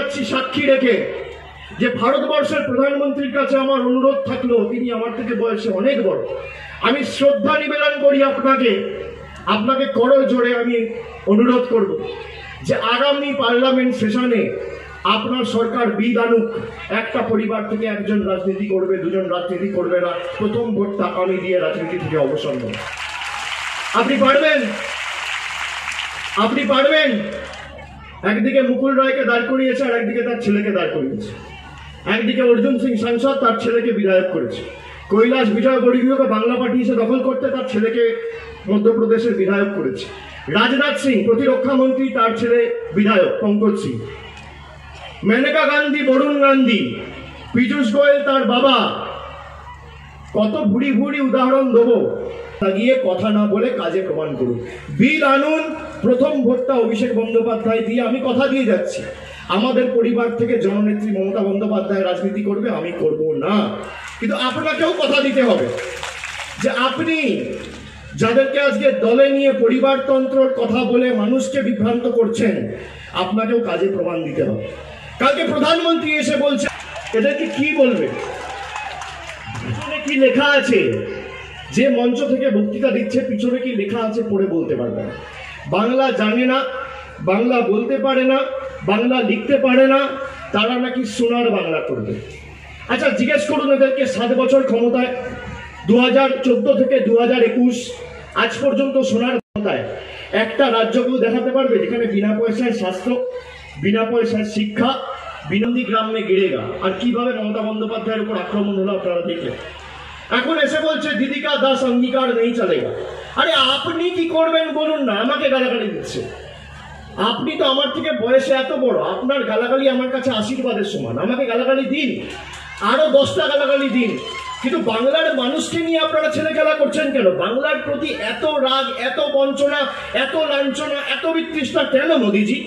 যাচ্ছি সাক্ষী রেখে যে ভারতবর্ষের প্রধানমন্ত্রীর কাছে আমার অনুরোধ থাকলো, তিনি আমার থেকে বয়সে অনেক বড়, আমি শ্রদ্ধা নিবেদন করি আপনাকে করো জোরে আমি অনুরোধ করব যে আগামী পার্লামেন্ট সেশনে আপনার সরকার বিল আনুক, একটা পরিবার থেকে একজন রাজনীতি করবে, দুজন রাজনীতি করবে না, প্রথম ভোটটা আমি দিয়ে রাজনীতি থেকে অবসর নেব। আপনি পারবেন? একদিকে মুকুল রায়কে দাঁড় করিয়েছে আর একদিকে তার ছেলেকে দাঁড় করিয়েছে। একদিকে অর্জুন সিং সাংসদ তার ছেলেকে বিধায়ক করেছে, কৈলাস বিজয়বর্গীয়কে বাংলা পার্টি এসে দখল করতে তার ছেলেকে মধ্যপ্রদেশের বিধায়ক করেছে। রাজনাথ সিং প্রতিরক্ষা মন্ত্রী, তার ছেলে বিধায়ক পঙ্কজ সিং। মেনকা গান্ধী, বরুণ গান্ধী, পীযূষ গোয়েল তার বাবা। কত ভুড়ি ভুড়ি উদাহরণ দেবো, গিয়ে কথা না বলে কাজে প্রমাণ করুন। বিল আনুন, প্রথম ভোটটা অভিষেক বন্দ্যোপাধ্যায় দিয়ে আমি কথা দিয়ে যাচ্ছি, আমাদের পরিবার থেকে জননেত্রী মমতা বন্দ্যোপাধ্যায় রাজনীতি করবে, আমি করব না। কিন্তু আপনাকেও কথা দিতে হবে যে আপনি যাদেরকে আজকে দলে নিয়ে পরিবারতন্ত্রের কথা বলে মানুষকে বিভ্রান্ত করছেন, আপনাকেও কাজে প্রমাণ দিতে হবে। কালকে প্রধানমন্ত্রী এসে বলছে, এদেরকে কি বলবে? পিছনে কি লেখা আছে? যে মঞ্চ থেকে বক্তৃতা দিচ্ছে পিছনে কি লেখা আছে পড়ে বলতে পারবে না। বাংলা জানে না, বাংলা বলতে পারে না, বাংলা লিখতে পারে না, তারা নাকি সোনার বাংলা করবে। আচ্ছা জিজ্ঞেস করুন এদেরকে, 7 বছর ক্ষমতায়, 2014 থেকে 2021 আজ পর্যন্ত সোনার ক্ষমতায় একটা রাজ্যকেও দেখাতে পারবে যেখানে বিনা পয়সায় স্বাস্থ্য, বিনা পয়সায় শিক্ষা, বিনন্দী গ্রামে গিরেগা? আর কিভাবে মমতা বন্দ্যোপাধ্যায়ের উপর আক্রমণ হলো আপনারা দেখলেন। এখন এসে বলছে দিদি কা দাস অঙ্গীকার নেই চলেগা। আরে আপনি কি করবেন বলুন না, আমাকে গালাগালি দিচ্ছে। আপনি তো আমার থেকে বয়সে এত বড়, আপনার গালাগালি আমার কাছে আশীর্বাদের সমান। আমাকে গালাগালি দিন, আরো 10টা গালাগালি দিন, কিন্তু বাংলার মানুষকে নিয়ে আপনারা ছেলে খেলা করছেন কেন? বাংলার প্রতি এত রাগ, এত বঞ্চনা, এত লাঞ্ছনা, এত বিতৃষ্ণা কেন মোদিজি?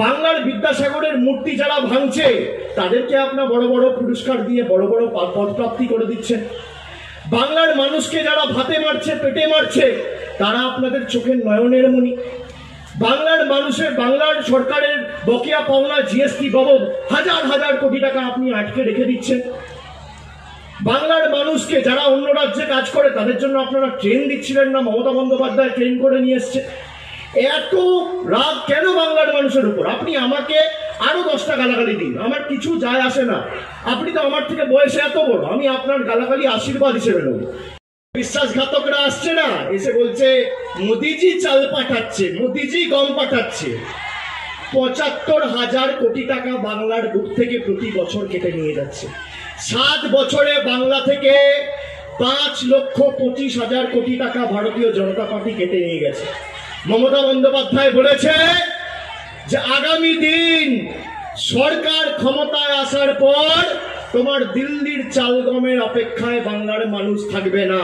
বাংলার বিদ্যাসাগরের মূর্তি যারা ভাঙছে তাদেরকে আপনার বড় বড় পুরস্কার দিয়ে বড় বড় পদপ্রাপ্তি করে দিচ্ছেন। বাংলার মানুষকে যারা ভাতে মারছে, পেটে মারছে, তারা আপনাদের চোখের নয়নের মণি। বাংলার মানুষের, বাংলার সরকারের বকেয়া পাওনা জিএসটি বাবদ হাজার হাজার কোটি টাকা আপনি আটকে রেখে দিচ্ছেন। বাংলার মানুষকে যারা অন্য রাজ্যে কাজ করে তাদের জন্য আপনারা ট্রেন দিচ্ছিলেন না, মমতা বন্দ্যোপাধ্যায় ট্রেন করে নিয়ে এসছে। এত রাগ কেন বাংলার মানুষের উপর? আপনি আমাকে আরো 10টা গালাগালি দিন, আমার কিছু যায় আসে না। আপনি তো আমার থেকে বয়সে এত বড়, আমি আপনার গালাগালি আশীর্বাদ হিসেবে নেব। বিশ্বাসঘাতকরা আসছে না, এসে বলছে মোদিজি চাল পাঠাচ্ছে, মোদিজি গম পাঠাচ্ছে। 75,000 কোটি টাকা বাংলার বুক থেকে প্রতি বছর কেটে নিয়ে যাচ্ছে। 7 বছরে বাংলা থেকে 5,25,000 কোটি টাকা ভারতীয় জনতা পার্টি কেটে নিয়ে গেছে। মমতা বন্দ্যোপাধ্যায় বলেছে যে আগামী দিন সরকার ক্ষমতায় আসার পর তোমার দিল্লির চাল গমের অপেক্ষায় বাংলার মানুষ থাকবে না।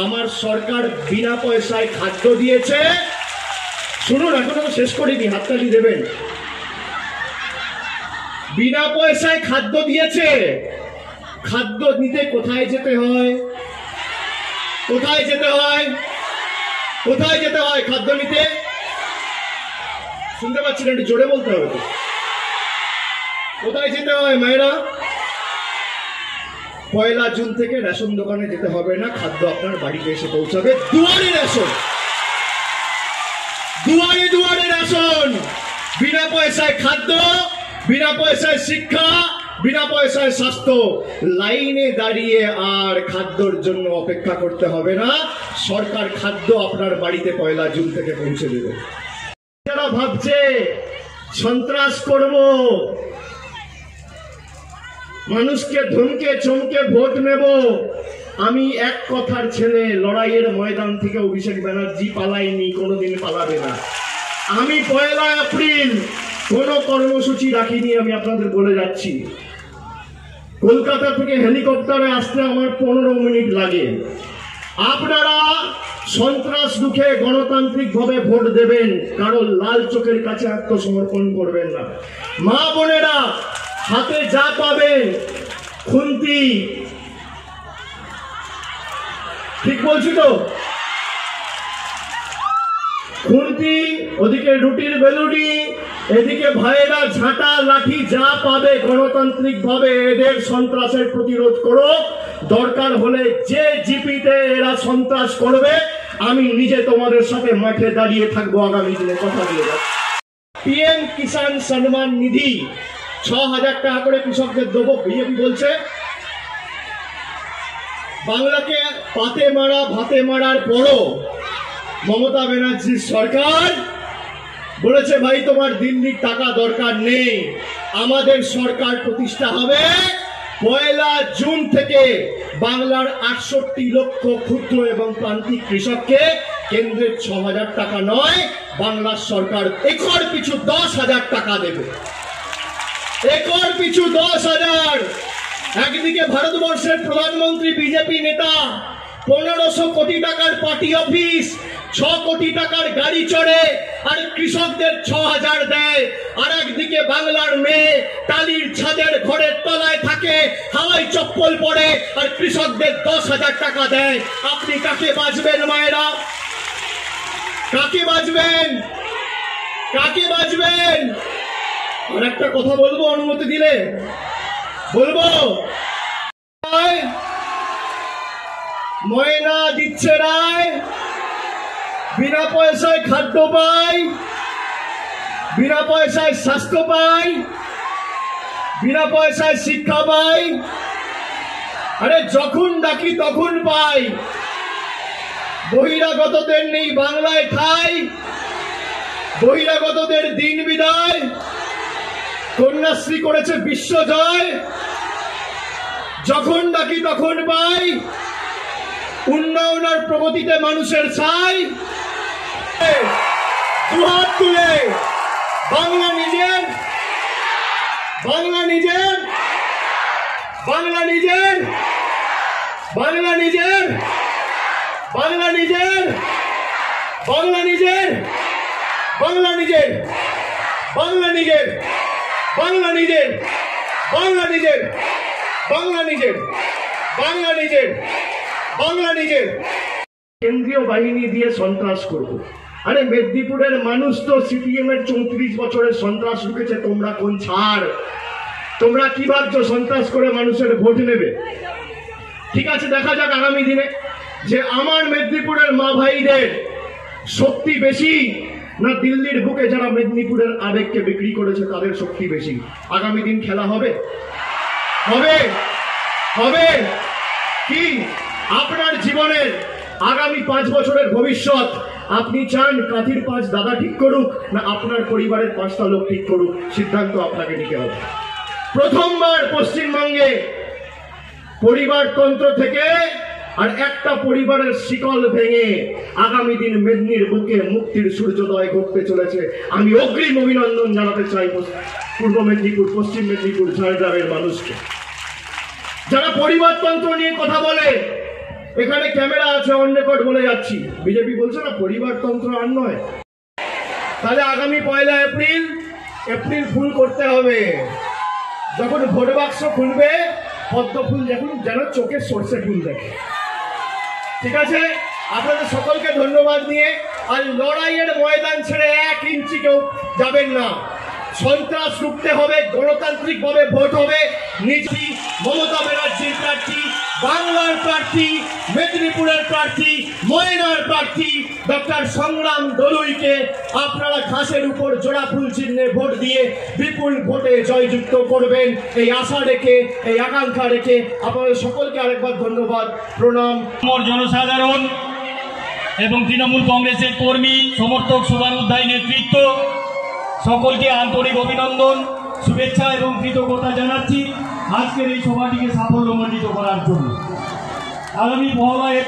আমার সরকার বিনা পয়সায় খাদ্য দিয়েছে। শুনুন, এখনো তো শেষ করিনি, হাততালি দেবেন। বিনা পয়সায় খাদ্য দিয়েছে। খাদ্য নিতে কোথায় যেতে হয়? কোথায় যেতে হয়? কোথায় যেতে হয় খাদ্য নিতে? শুনতে পাচ্ছেন? একটু জোরে বলতে হবে তো। কোথায় যেতে হয় মায়েরা? 1 জুন থেকে রেশন দোকানে যেতে হবে না, খাদ্য আপনার বাড়িতে এসে পৌঁছাবে। দুয়ারে রেশন, দুয়ারে দুয়ারে রেশন, বিনা পয়সায় খাদ্য, বিনা পয়সায় শিক্ষা, বিনা পয়সায় স্বাস্থ্য। লাইনে দাঁড়িয়ে আর খাদ্যর জন্য অপেক্ষা করতে হবে না, সরকার খাদ্য আপনার বাড়িতে 1 জুন থেকে পৌঁছে দেবে। যারা ভাবছে সন্ত্রাস করব, মানুষকে ধমকে চমকে ভোট নেব, আমি এক কথার ছেলে, লড়াইয়ের ময়দান থেকে অভিষেক ব্যানার্জি পালাইনি, কোনোদিন পালাবে না। আমি 1 এপ্রিল কোন কর্মসূচি রাখিনি, আমি আপনাদের বলে যাচ্ছি। কলকাতা থেকে হেলিকপ্টারে আসতে আমার 15 মিনিট লাগে। আপনারা সন্ত্রাস রুখে গণতান্ত্রিক ভাবে ভোট দেবেন, কারণ লাল চোখের কাছে আত্মসমর্পণ করবেন না। মা বোনেরা হাতে যা পাবেন, খুন্তি, ঠিক বলছি তো? খুন্তি, ওদিকে রুটির বেলুনি, এদিকে ভাইয়েরা ঝাঁটা লাঠি যা পাবে গণতান্ত্রিক ভাবে এদের সন্ত্রাসের প্রতিরোধ করো। দরকার হলে যে জিপিতে এরা সন্ত্রাস করবে আমি নিজে তোমাদের সাথে মাঠে দাঁড়িয়ে থাকবো আগামী দিনে, কথা দিয়ে যাচ্ছি। পিএম কিষাণ সম্মান নিধি ৬,০০০ টাকা করে কৃষকদের দেবো বিজেপি বলছে। বাংলাকে পাতে মারা ভাতে মারার পরও মমতা ব্যানার্জির সরকার বলেছে ভাই তোমার দিল্লির টাকা দরকার নেই, আমাদের সরকার প্রতিষ্ঠা হবে ১ জুন থেকে বাংলার ৬৮ লক্ষ ক্ষুদ্র এবং প্রান্তিক কৃষককে কেন্দ্রের ৬,০০০ টাকা নয়, বাংলার সরকার একর পিছু ১০,০০০ টাকা দেবে, একর পিছু ১০,০০০। একদিকে ভারতবর্ষের প্রধানমন্ত্রী বিজেপি নেতা ১৫০০ কোটি টাকার পার্টি অফিস, ৬ কোটি টাকার গাড়ি চড়ে আর কৃষকদের ৬,০০০ দেয়, আর একদিকে বাংলার মেয়ে টালির ছাদের ঘরের তলায় থাকে, হাওয়াই চপ্পল পরে আর কৃষকদের ১০,০০০ টাকা দেয়। আপনি কাকে বাঁচবেন মায়েরা? কাকে বাঁচবেন? কাকে বাঁচবেন? আর একটা কথা বলবো, অনুমতি দিলে বলবো। ময়না দিচ্ছে রায়, বিনা পয়সায় খাদ্য পাই, বিনা পয়সায় স্বাস্থ্য পাই, বিনা পয়সায় শিক্ষা পাই। আরে যখন ডাকি তখন পাই। বহিরাগতদের নেই বাংলায় ঠাই, বহিরাগতদের দিন বিদায়, কন্যাশ্রী করেছে বিশ্বজয়। যখন ডাকি তখন পাই, উন্নয়ন আর প্রগতিতে মানুষের ছাই। দুহাত তুলে বাংলা নিজের, বাংলা নিজের, বাংলা নিজের, বাংলা নিজের, বাংলা নিজের, বাংলা নিজের, বাংলা নিজের, বাংলা নিজের, বাংলা নিজের, বাংলা নিজের, বাংলা নিজের, বাংলা নিজের, বাংলা নিজের। কেন্দ্রীয় বাহিনী দিয়ে সন্ত্রাস করব। আরে মেদিনীপুরের মানুষ তো সিপিএম এর ৩৪ বছরের সন্ত্রাস ঢুকেছে, তোমরা কোন ছাড়? তোমরা কি ভাবছো সন্ত্রাস করে মানুষের ভোট নেবে? ঠিক আছে, দেখা যাক আগামী দিনে যে আমার মেদিনীপুরের মা ভাইদের শক্তি বেশি না দিল্লির বুকে যারা মেদিনীপুরের আবেগকে বিক্রি করেছে তাদের শক্তি বেশি। আগামী দিন খেলা হবে, হবে, হবে কি? আপনার জীবনের আগামী 5 বছরের ভবিষ্যৎ আপনি চান কাঁথির 5 দাদা ঠিক করুক না আপনার পরিবারের 5টা লোক ঠিক করুক? সিদ্ধান্ত আপনাকে নিতে হবে। প্রথমবার পশ্চিমবঙ্গে পরিবারতন্ত্র থেকে আর একটা পরিবারের শিকল ভেঙে আগামী দিন মেদিনীর বুকে মুক্তির সূর্যোদয় ঘটতে চলেছে। আমি অগ্রিম অভিনন্দন জানাতে চাই পূর্ব মেদিনীপুর, পশ্চিম মেদিনীপুর, ঝাড়গ্রামের মানুষকে। যারা পরিবারতন্ত্র নিয়ে কথা বলে, এখানে ক্যামেরা আছে, অন রেকর্ড বলে যাচ্ছি, বিজেপি বলছে না পরিবারতন্ত্র আর নয়। তাহলে আগামী 1 এপ্রিল ফুল করতে হবে। যখন ভোট বাক্স খুলবে পদ্ম ফুল দেখুন, যেন চোখে সর্ষে ফুল দেখে। ঠিক আছে, আপনাদের সকলকে ধন্যবাদ নিয়ে আর লড়াইয়ের ময়দান ছেড়ে 1 ইঞ্চি কেউ যাবেন না। সন্ত্রাস রুখতে হবে, গণতান্ত্রিক ভাবে ভোট হবে। নিচ্ছি মমতা ব্যানার্জির প্রার্থী, বাংলার প্রার্থী, মেদিনীপুরের প্রার্থী, ময়নার প্রার্থী ডক্টর সংগ্রাম দলুইকে আপনারা ঘাসের উপর জোড়া ফুল চিহ্নে ভোট দিয়ে বিপুল ভোটে জয়যুক্ত করবেন। এই আশা রেখে, এই আকাঙ্ক্ষা রেখে আপনাদের সকলকে আরেকবার ধন্যবাদ, প্রণাম। জনসাধারণ এবং তৃণমূল কংগ্রেসের কর্মী সমর্থক শুভানুধ্যায়ী নেতৃত্ব সকলকে আন্তরিক অভিনন্দন, শুভেচ্ছা এবং কৃতজ্ঞতা জানাচ্ছি আজকের এই সভাটিকে সাফল্যমণ্ডিত করার জন্য। আগামী 1